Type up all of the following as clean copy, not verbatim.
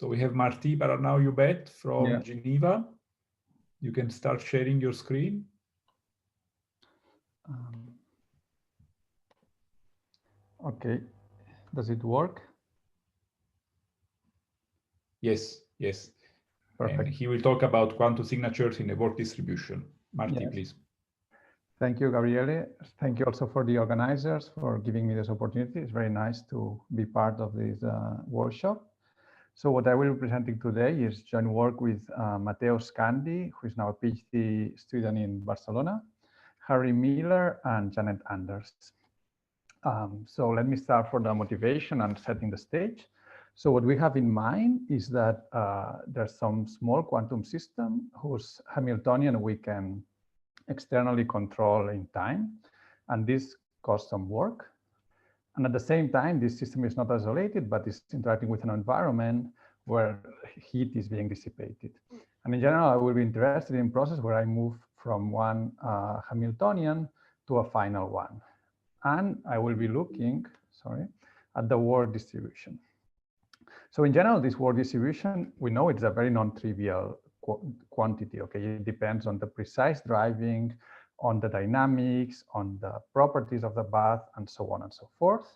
So we have Marti Perarnau Llobet from Geneva. You can start sharing your screen. Okay, does it work? Yes, yes. Perfect. And he will talk about quantum signatures in a work distribution. Marti, please. Thank you, Gabriele. Thank you also for the organizers for giving me this opportunity. It's very nice to be part of this workshop. So what I will be presenting today is joint work with Matteo Scandi, who is now a PhD student in Barcelona, Harry Miller, and Janet Anders. So let me start for the motivation and setting the stage. So what we have in mind is that there's some small quantum system whose Hamiltonian we can externally control in time, and this costs some work. And at the same time, this system is not isolated, but is interacting with an environment where heat is being dissipated. And in general, I will be interested in a process where I move from one Hamiltonian to a final one. And I will be looking, at the work distribution. So in general, this work distribution, we know it's a very non-trivial quantity, okay? It depends on the precise driving, on the dynamics, on the properties of the bath, and so on and so forth.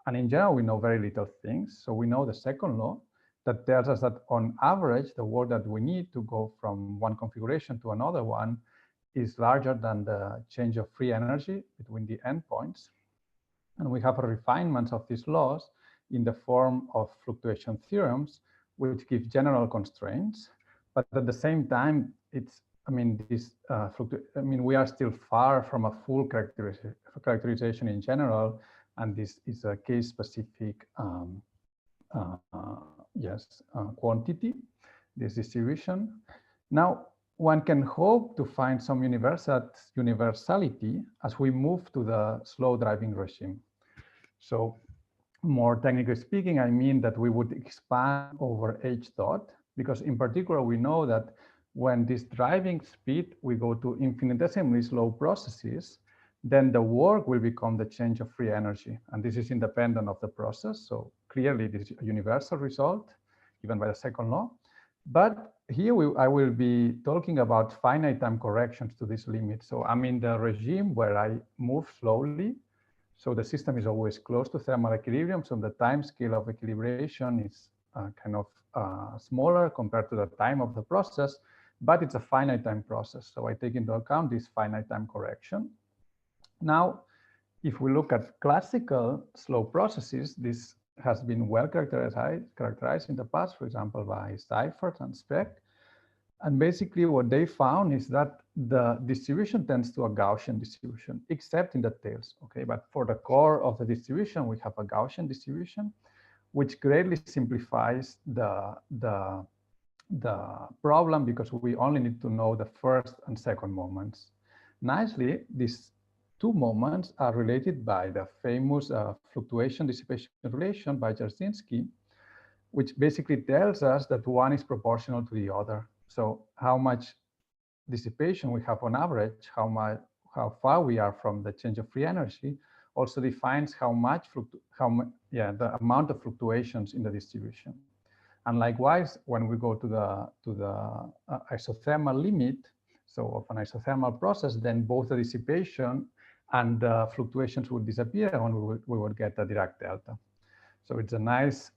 And in general, we know very little things. So we know the second law that tells us that on average, the work that we need to go from one configuration to another one is larger than the change of free energy between the endpoints. And we have a refinement of these laws in the form of fluctuation theorems, which give general constraints. But at the same time, we are still far from a full characterization in general, and this is a case-specific quantity, this distribution. Now, one can hope to find some universality as we move to the slow driving regime. So more technically speaking, I mean that we would expand over h dot, because in particular, we know that when this driving speed, we go to infinitesimally slow processes, then the work will become the change of free energy. And this is independent of the process. So clearly, this is a universal result, given by the second law. But here I will be talking about finite time corrections to this limit. So I'm in the regime where I move slowly. So the system is always close to thermal equilibrium. So the time scale of equilibration is smaller compared to the time of the process, but it's a finite time process. So I take into account this finite time correction. Now, if we look at classical slow processes, this has been well characterized in the past, for example, by Seifert and Speck. And basically what they found is that the distribution tends to a Gaussian distribution, except in the tails, okay? But for the core of the distribution, we have a Gaussian distribution, which greatly simplifies the problem because we only need to know the first and second moments. Nicely, these two moments are related by the famous fluctuation dissipation relation by Jarzynski, which basically tells us that one is proportional to the other. So how much dissipation we have on average, how far we are from the change of free energy, also defines the amount of fluctuations in the distribution. And likewise, when we go to the isothermal limit, so of an isothermal process, then both the dissipation and the fluctuations would disappear, and we would get a Dirac delta. So it's a nice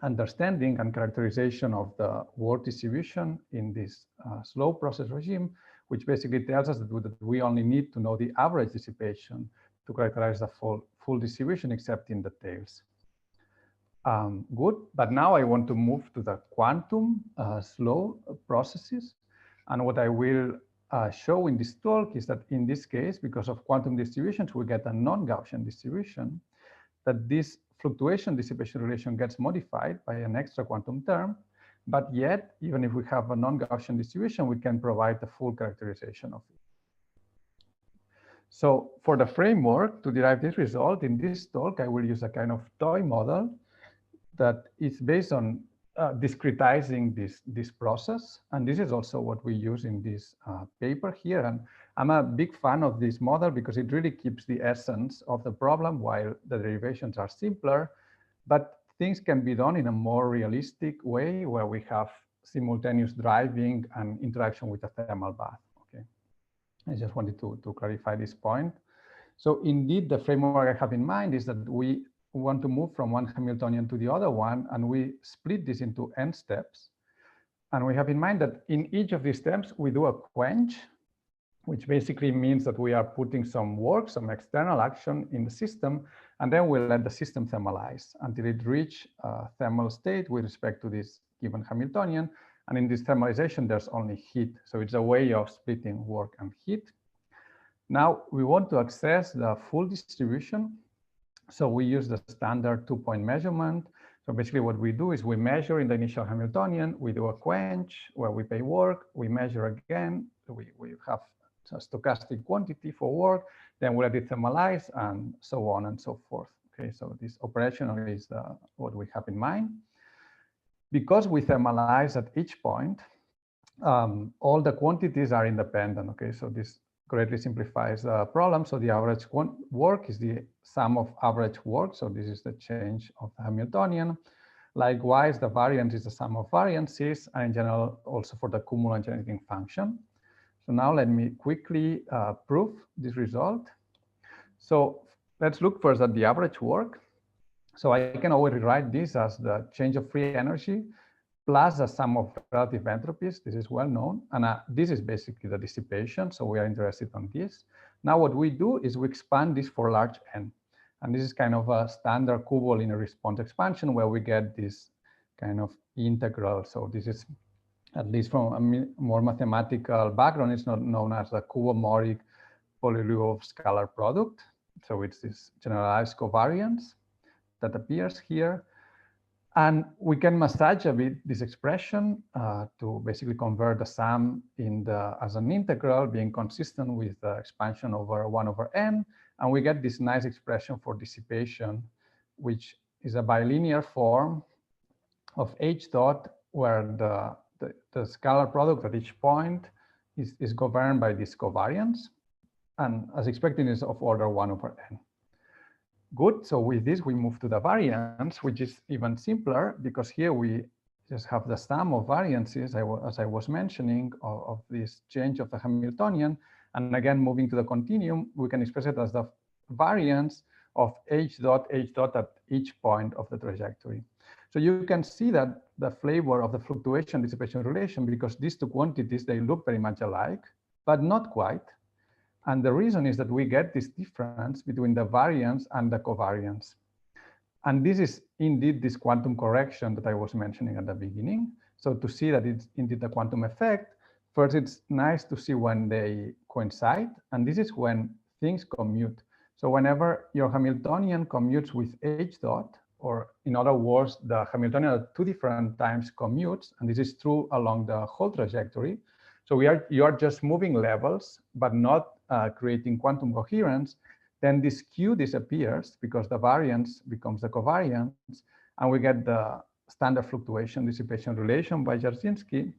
understanding and characterization of the work distribution in this slow process regime, which basically tells us that we only need to know the average dissipation to characterize the full distribution, except in the tails. Good, but now I want to move to the quantum slow processes. And what I will show in this talk is that in this case, because of quantum distributions, we get a non-Gaussian distribution, that this fluctuation dissipation relation gets modified by an extra quantum term, but yet, even if we have a non-Gaussian distribution, we can provide the full characterization of it. So for the framework to derive this result, in this talk, I will use a kind of toy model that is based on discretizing this process. And this is also what we use in this paper here. And I'm a big fan of this model because it really keeps the essence of the problem while the derivations are simpler. But things can be done in a more realistic way where we have simultaneous driving and interaction with a thermal bath. Okay, I just wanted to clarify this point. So indeed, the framework I have in mind is that we want to move from one Hamiltonian to the other one, and we split this into n steps. And we have in mind that in each of these steps, we do a quench, which basically means that we are putting some work, some external action in the system, and then we let the system thermalize until it reaches a thermal state with respect to this given Hamiltonian. And in this thermalization, there's only heat. So it's a way of splitting work and heat. Now we want to access the full distribution. So we use the standard 2-point measurement. So basically what we do is we measure in the initial Hamiltonian, we do a quench where we pay work, we measure again, we have a stochastic quantity for work, then we let it thermalize and so on and so forth. Okay, so this operationally is what we have in mind. Because we thermalize at each point, all the quantities are independent. Okay, so this greatly simplifies the problem. So the average work is the sum of average work. So this is the change of the Hamiltonian. Likewise, the variance is the sum of variances, and in general, also for the cumulant generating function. So now let me quickly prove this result. So let's look first at the average work. So I can always rewrite this as the change of free energy plus the sum of relative entropies. This is well known. And this is basically the dissipation. So we are interested on this. Now what we do is we expand this for large n. And this is kind of a standard Kubo linear response expansion where we get this kind of integral. So this is, at least from a more mathematical background, it's not known as the Kubo-Moric Polylyov scalar product. So it's this generalized covariance that appears here. And we can massage a bit this expression to basically convert the sum as an integral, being consistent with the expansion over 1 over n. And we get this nice expression for dissipation, which is a bilinear form of h dot, where the scalar product at each point is governed by this covariance. And as expected, is of order 1 over n. Good, so with this, we move to the variance, which is even simpler because here we just have the sum of variances, as I was mentioning, of this change of the Hamiltonian. And again, moving to the continuum, we can express it as the variance of h dot at each point of the trajectory. So you can see that the flavor of the fluctuation dissipation relation, because these two quantities, they look very much alike, but not quite. And the reason is that we get this difference between the variance and the covariance. And this is indeed this quantum correction that I was mentioning at the beginning. So to see that it's indeed a quantum effect, first it's nice to see when they coincide. And this is when things commute. So whenever your Hamiltonian commutes with h dot, or in other words, the Hamiltonian at 2 different times commutes, and this is true along the whole trajectory. So you are just moving levels, but not creating quantum coherence, then this Q disappears because the variance becomes the covariance, and we get the standard fluctuation dissipation relation by Jarzynski.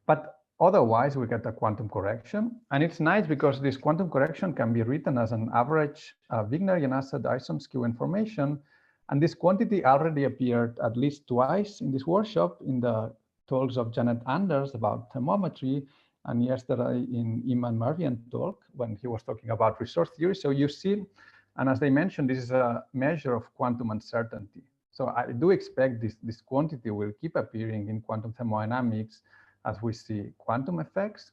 But otherwise, we get a quantum correction. And it's nice because this quantum correction can be written as an average Wigner-Jenassa-Dyson skew information. And this quantity already appeared at least twice in this workshop in the talks of Janet Anders about thermometry, and yesterday in Iman Marvian talk when he was talking about resource theory. So you see, and as they mentioned, this is a measure of quantum uncertainty. So I do expect this quantity will keep appearing in quantum thermodynamics as we see quantum effects.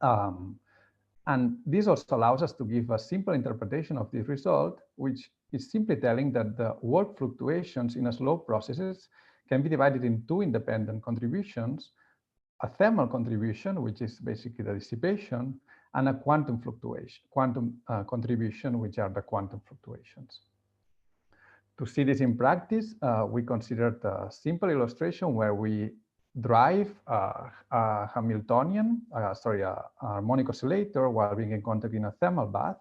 And this also allows us to give a simple interpretation of this result, which is simply telling that the work fluctuations in a slow processes can be divided in 2 independent contributions: a thermal contribution, which is basically the dissipation, and a quantum contribution, which are the quantum fluctuations. To see this in practice, we considered a simple illustration where we drive a Hamiltonian, a harmonic oscillator while being in contact in a thermal bath.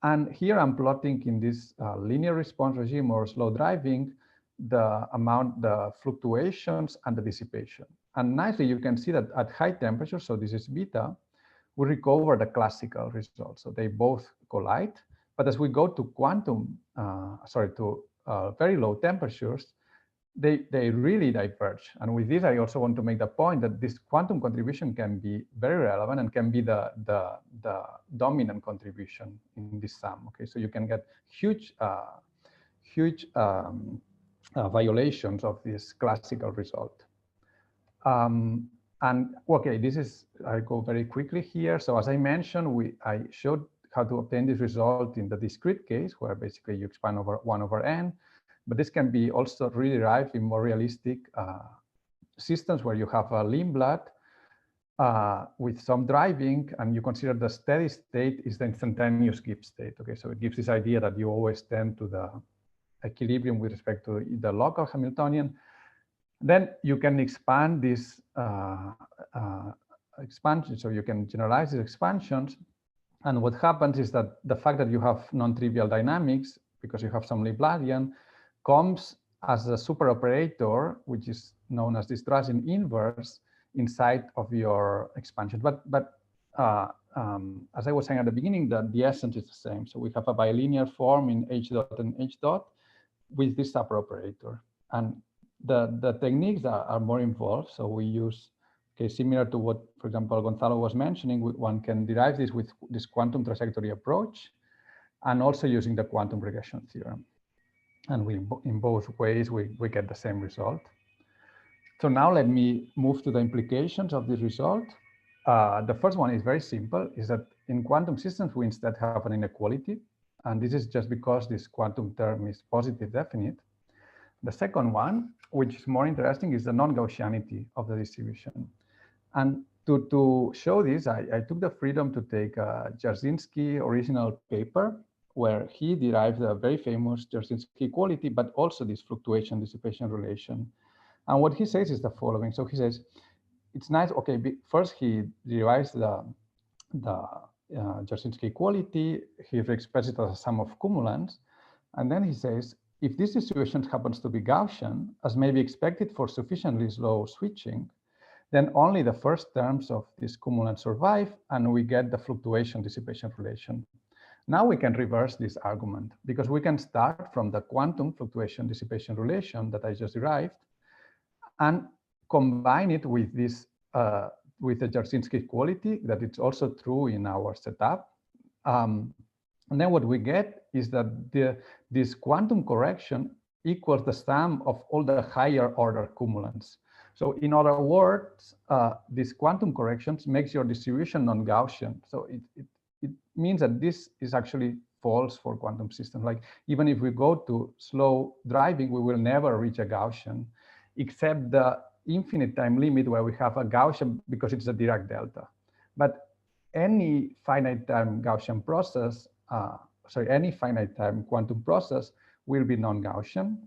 And here I'm plotting in this linear response regime or slow driving the fluctuations and the dissipation. And nicely, you can see that at high temperature, so this is beta, we recover the classical result. So they both collide. But as we go to quantum, to very low temperatures, they really diverge. And with this, I also want to make the point that this quantum contribution can be very relevant and can be the dominant contribution in this sum. Okay, so you can get huge violations of this classical result. And okay, this is, I go very quickly here. So as I mentioned, I showed how to obtain this result in the discrete case, where basically you expand over 1 over n. But this can be also re-derived in more realistic systems where you have a Lindblad with some driving, and you consider the steady state is the instantaneous Gibbs state. Okay, so it gives this idea that you always tend to the equilibrium with respect to the local Hamiltonian. Then you can expand this expansion, so you can generalize these expansions. And what happens is that the fact that you have non-trivial dynamics, because you have some Lindbladian, comes as a superoperator, which is known as this Drazen inverse inside of your expansion. But as I was saying at the beginning, that the essence is the same. So we have a bilinear form in H dot and H dot with this superoperator. And the techniques are more involved. So we use, okay, similar to what, for example, Gonzalo was mentioning, one can derive this with this quantum trajectory approach, and also using the quantum regression theorem. And in both ways, we get the same result. So now let me move to the implications of this result. The first one is very simple, is that in quantum systems, we instead have an inequality. And this is just because this quantum term is positive definite. The second one, which is more interesting, is the non-Gaussianity of the distribution. And to show this, I took the freedom to take a Jarzynski original paper, where he derived a very famous Jarzynski equality, but also this fluctuation dissipation relation. And what he says is the following. So he says, it's nice, okay, first he derives the Jarzynski equality, he expresses it as a sum of cumulants, and then he says, if this distribution happens to be Gaussian, as may be expected for sufficiently slow switching, then only the first terms of this cumulant survive, and we get the fluctuation dissipation relation. Now we can reverse this argument, because we can start from the quantum fluctuation dissipation relation that I just derived and combine it with this with the Jarzynski equality, that it's also true in our setup. And then what we get is that this quantum correction equals the sum of all the higher order cumulants. So in other words, this quantum corrections makes your distribution non-Gaussian. So it means that this is actually false for quantum systems. Like even if we go to slow driving, we will never reach a Gaussian, except the infinite time limit where we have a Gaussian because it's a Dirac delta. But any finite time Gaussian process, any finite time quantum process will be non-Gaussian.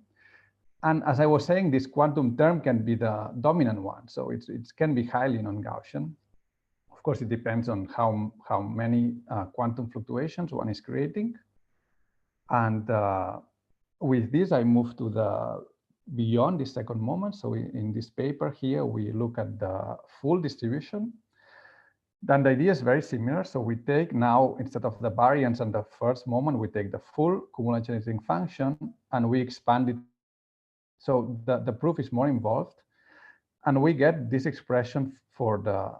And as I was saying, this quantum term can be the dominant one. So it can be highly non-Gaussian. Of course, it depends on how many quantum fluctuations one is creating. And with this, I move to the beyond the second moment. So in this paper here, we look at the full distribution. Then the idea is very similar. So we take now, instead of the variance and the first moment, we take the full cumulant generating function and we expand it. So the proof is more involved. And we get this expression for the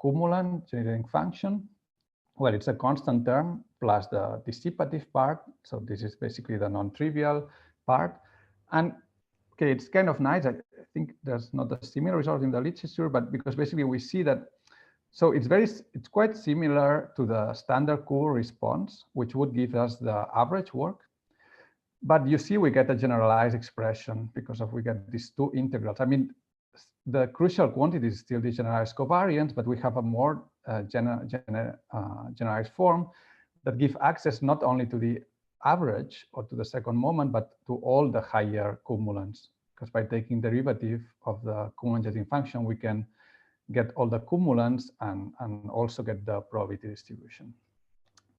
cumulant generating function. Well, it's a constant term plus the dissipative part. So this is basically the non-trivial part. And okay, it's kind of nice. I think there's not a similar result in the literature, but because basically we see that, so it's quite similar to the standard Cour response, which would give us the average work. But you see, we get a generalized expression because we get these two integrals. I mean, the crucial quantity is still the generalized covariance, but we have a more generalized form that give access not only to the average or to the second moment, but to all the higher cumulants. Because by taking derivative of the cumulant generating function, we can get all the cumulants and also get the probability distribution.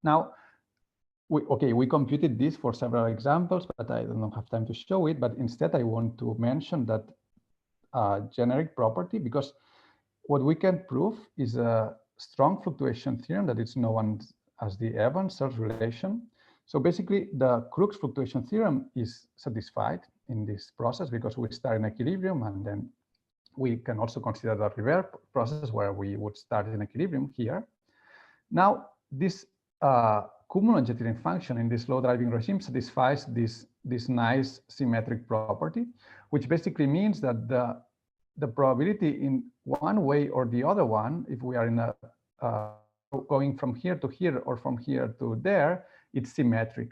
Now, we computed this for several examples, but I don't have time to show it. But instead, I want to mention that generic property, because what we can prove is a strong fluctuation theorem that is known as the Evans-Search relation. So basically, the Crookes fluctuation theorem is satisfied in this process because we start in equilibrium, and then we can also consider the reverse process where we would start in equilibrium here. Now, this cumulant function in this slow driving regime satisfies this nice symmetric property, which basically means that the probability in one way or the other one, if we are in a going from here to here or from here to there, it's symmetric.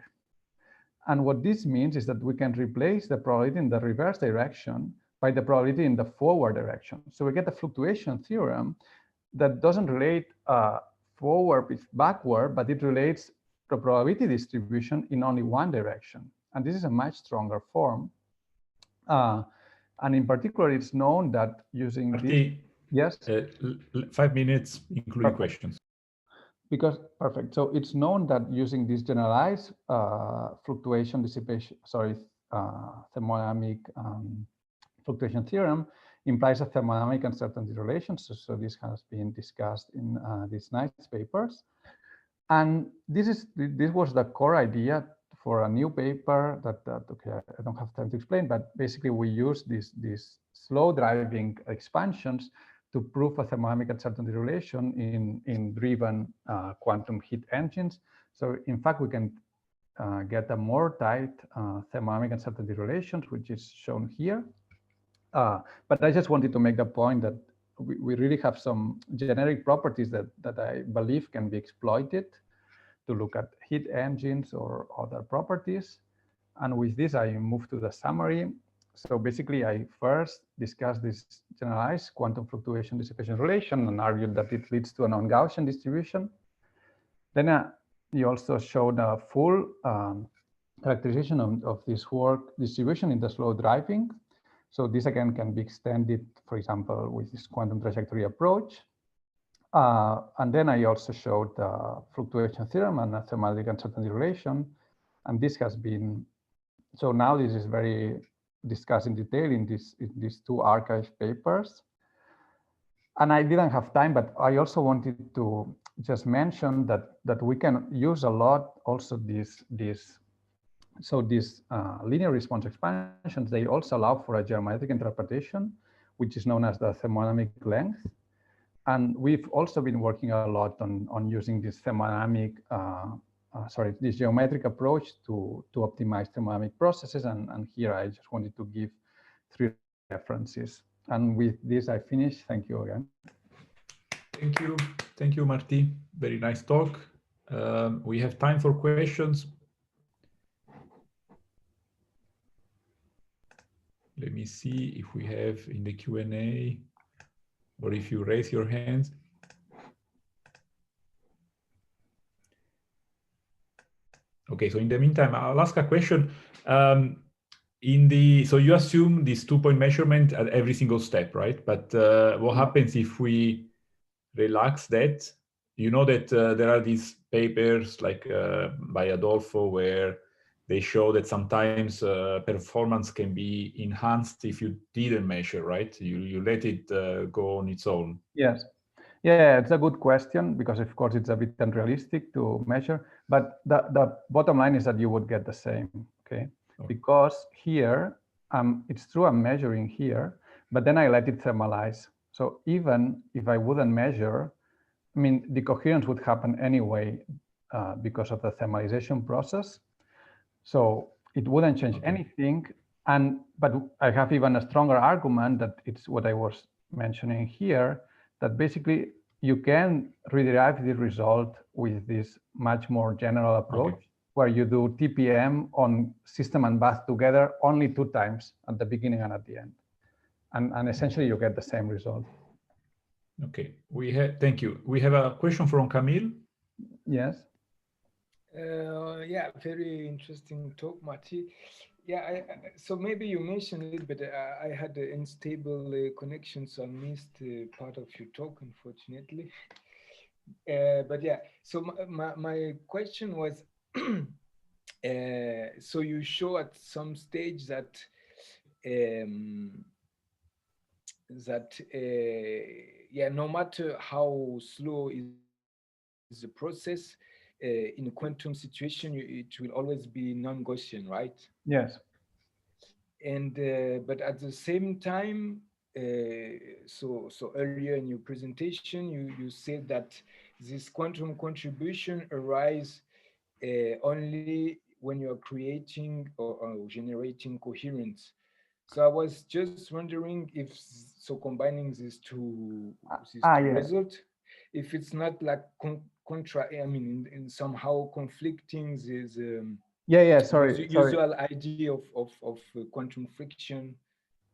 And what this means is that we can replace the probability in the reverse direction by the probability in the forward direction. So we get a fluctuation theorem that doesn't relate forward with backward, but it relates the probability distribution in only one direction. And this is a much stronger form. And in particular, it's known that using Marti, this, yes, 5 minutes, including questions. Because perfect. So it's known that using this generalized fluctuation dissipation, thermodynamic fluctuation theorem implies a thermodynamic uncertainty relation. So this has been discussed in these nice papers. And this was the core idea for a new paper that okay, I don't have time to explain, but basically we use these slow driving expansions to prove a thermodynamic uncertainty relation in driven quantum heat engines. So in fact, we can get a more tight thermodynamic uncertainty relations, which is shown here. But I just wanted to make the point that we really have some generic properties that I believe can be exploited to look at heat engines or other properties. And with this, I move to the summary. So basically, I first discussed this generalized quantum fluctuation dissipation relation and argued that it leads to a non-Gaussian distribution. Then you also showed a full characterization of this work distribution in the slow driving. So this again can be extended, for example, with this quantum trajectory approach. And then I also showed the fluctuation theorem and a thermodynamic uncertainty relation. And this has been, so now this is very discussed in detail in these two archive papers. And I didn't have time, but I also wanted to just mention that we can use a lot also these linear response expansions, they also allow for a geometric interpretation, which is known as the thermodynamic length. And we've also been working a lot on using this thermodynamic, this geometric approach to optimize thermodynamic processes. And here I just wanted to give 3 references. And with this, I finish. Thank you again. Thank you, Marti. Very nice talk. We have time for questions. Let me see if we have in the Q&A or if you raise your hands. Okay, so in the meantime, I'll ask a question. So you assume this 2-point measurement at every single step, right? But what happens if we relax that? You know that there are these papers like by Adolfo where they show that sometimes performance can be enhanced if you didn't measure, right? You let it go on its own. Yes. Yeah, it's a good question because, of course, it's a bit unrealistic to measure. But the bottom line is that you would get the same, okay? Because here, it's true I'm measuring here, but then I let it thermalize. So even if I wouldn't measure, I mean, the coherence would happen anyway because of the thermalization process. So it wouldn't change anything. But I have even a stronger argument that it's what I was mentioning here, that basically you can rederive the result with this much more general approach, where you do TPM on system and bath together only 2 times at the beginning and at the end. And essentially you get the same result. Okay, thank you. We have a question from Camille. Yes. Yeah, very interesting talk, Marti. Yeah, so maybe you mentioned a little bit, I had an unstable connection, so I missed part of your talk, unfortunately. But yeah, so my question was, so you show at some stage that yeah, no matter how slow is the process, in a quantum situation, it will always be non-Gaussian, right? Yes. And but at the same time, so earlier in your presentation, you said that this quantum contribution arise only when you are creating or generating coherence. So I was just wondering if, so combining these two yeah. results, if it's not like I mean, in somehow conflicting this Yeah, sorry. usual idea of quantum friction.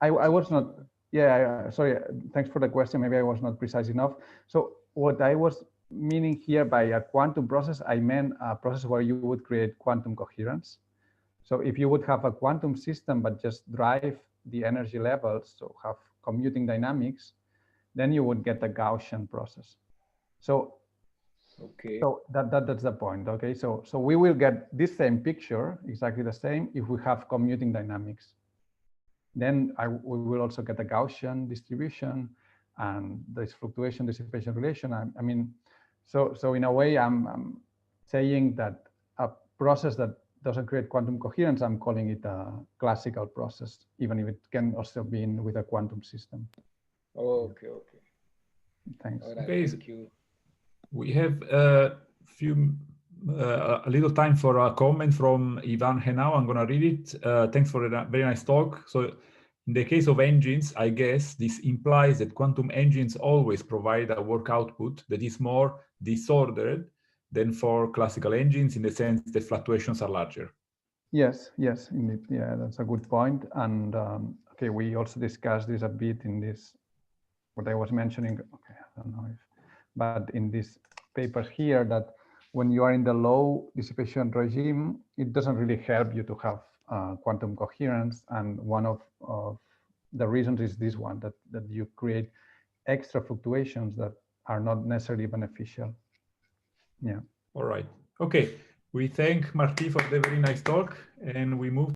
I was not, sorry, thanks for the question. Maybe I was not precise enough. So what I was meaning here by a quantum process, I meant a process where you would create quantum coherence. So if you would have a quantum system, but just drive the energy levels, so have commuting dynamics, then you would get a Gaussian process. So, okay. So that's the point. Okay, so we will get this same picture, exactly the same, if we have commuting dynamics. Then we will also get a Gaussian distribution and this fluctuation dissipation relation. I mean, so in a way, I'm saying that a process that doesn't create quantum coherence, I'm calling it a classical process, even if it can also be in with a quantum system. Okay. Thanks. Right, Okay. thank you. We have a little time for a comment from Ivan Henao. I'm going to read it. Thanks for a very nice talk. So in the case of engines, I guess this implies that quantum engines always provide a work output that is more disordered than for classical engines, in the sense that fluctuations are larger. Yes, indeed. Yeah, that's a good point. And okay, we also discussed this a bit in this, what I was mentioning. Okay, I don't know if, but in these papers here, that when you are in the low dissipation regime, it doesn't really help you to have quantum coherence. And one of the reasons is this one, that you create extra fluctuations that are not necessarily beneficial. Yeah. All right. Okay. We thank Marti for the very nice talk, and we move